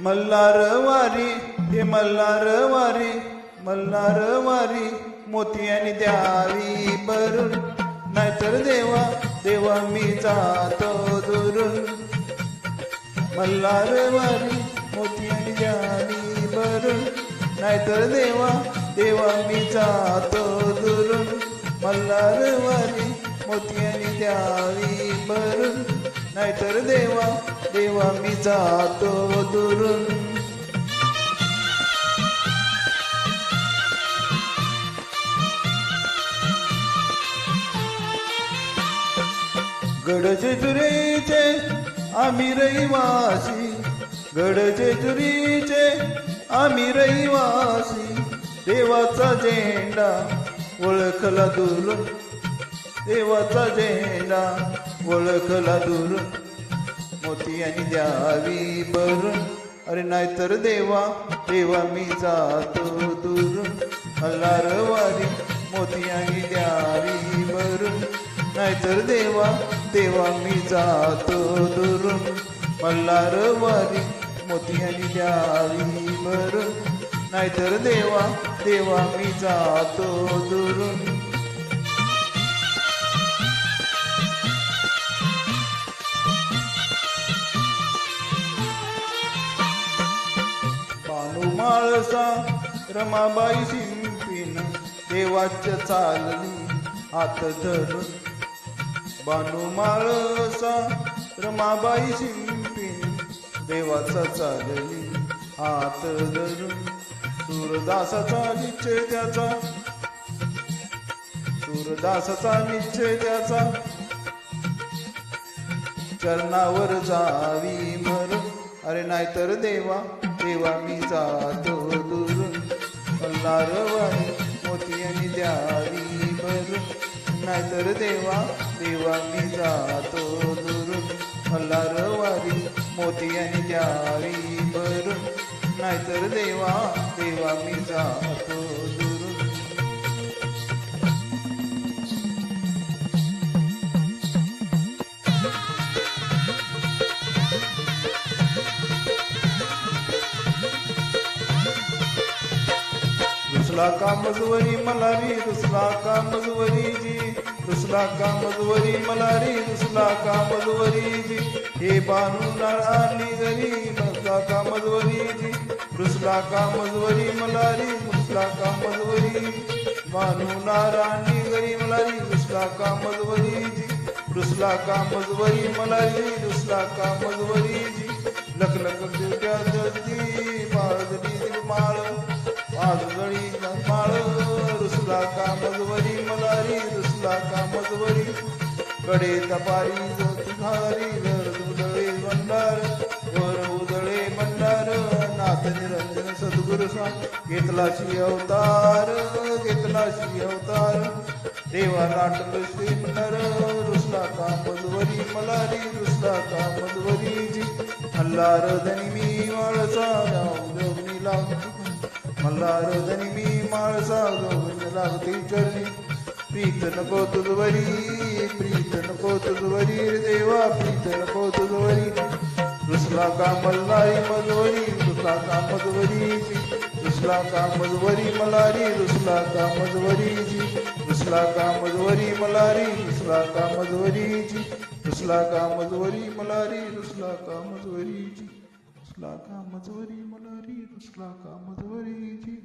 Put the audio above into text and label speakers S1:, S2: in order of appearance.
S1: मल्हार वारी हे मल्हार वारी, मल्हार वारी मोतियानी द्यावी भरून, नाहीतर देवा देवा मी जातो दुरून. मल्हार वारी मोतियानी द्यावी भरून, नाहीतर देवा देवा मी जातो दुरून. मल्हार वारी मोतियानी द्यावी भरून, नाहीतर देवा देवा मी जातो दुरून. गडजेजुरीचे आम्ही रहिवासी, गडजेजुरीचे आम्ही रहिवासी, देवाचा झेंडा ओळखला दुरून, देवाचा झेंडा ओळखला दुरून. मोतियानी द्यावी भरून, अरे नाहीतर देवा देवा मी जातो दुरून. मल्हार वारी मोतियानी द्यावी भरून, नाहीतर देवा देवा मी जातो दुरून. मल्हार वारी मोतियानी द्यावी भरून, नाहीतर देवा देवा मी जातो दुरून. माळसा रमाबाई शिंपीन, देवाच्या चालली हात धरून. बानू माळसा रमाबाई शिंपीन, देवाचा चालली हात धरून. सूरदासाचा निश्चय त्याचा, सूरदासाचा निश्चय त्याचा, चरणावर जावी मरून. अरे नाहीतर देवा देवा मी जातो दुरून. मल्हार वारी मोतियानी द्यावी भरून, नाहीतर देवा देवा मी जातो दुरून. मल्हार वारी मोतियानी द्यावी भरून, नाहीतर देवा देवा मी जातो दुरून. रुसला का मजवरी मल्हारी, रुसला का मजवरी जी, रुसला का मजवरी मल्हारी, रुसला का मजवरी जी. हे बानू नारायणी घरी, रुसला का मजवरी जी, रुसला का मजवरी मल्हारी, रुसला का मजवरी. बानू नारायणी घरी मल्हारी, रुसला का मजवरी जी, रुसला का मजवरी मल्हारी, रुसला का मजवरी जी. लख लख दिवट्या जगती बाळगली माळ, वाजगळी माळ. रुसला का मजवरी मल्हारी, रुसला का मजवरी. कडे तपारी तुझारी, घर उदळे भंडार, वर उदळे भंडार. नाथ निरंजन सद्गुरु स्वामी घेतलाशी अवतार, घेतलाशी अवतार. देवा लाटल श्री नर, रुसला का मजवरी मल्हारी, रुसला का मजवरी जी. मल्हार धनी मी माळसा जोगणी लागती, मल्हार धनी मी माळसा जोगणी लागती चरणी. प्रीत नको तुझवरी, प्रीत नको तुझवरी रे देवा, प्रीत नको तुझवरी. रुसला का मल्हारी मजवरी, रुसला का मजवरी जी, रुसला का मजवरी मल्हारी, रुसला का मजवरी जी. रुसला का मजवरी मल्हारी, रुसला का मजवरी जी, रुसला का मजवरी मल्हारी, रुसला का मजवरी जी, रुसला का मजवरी मल्हारी, रुसला का मजवरी जी.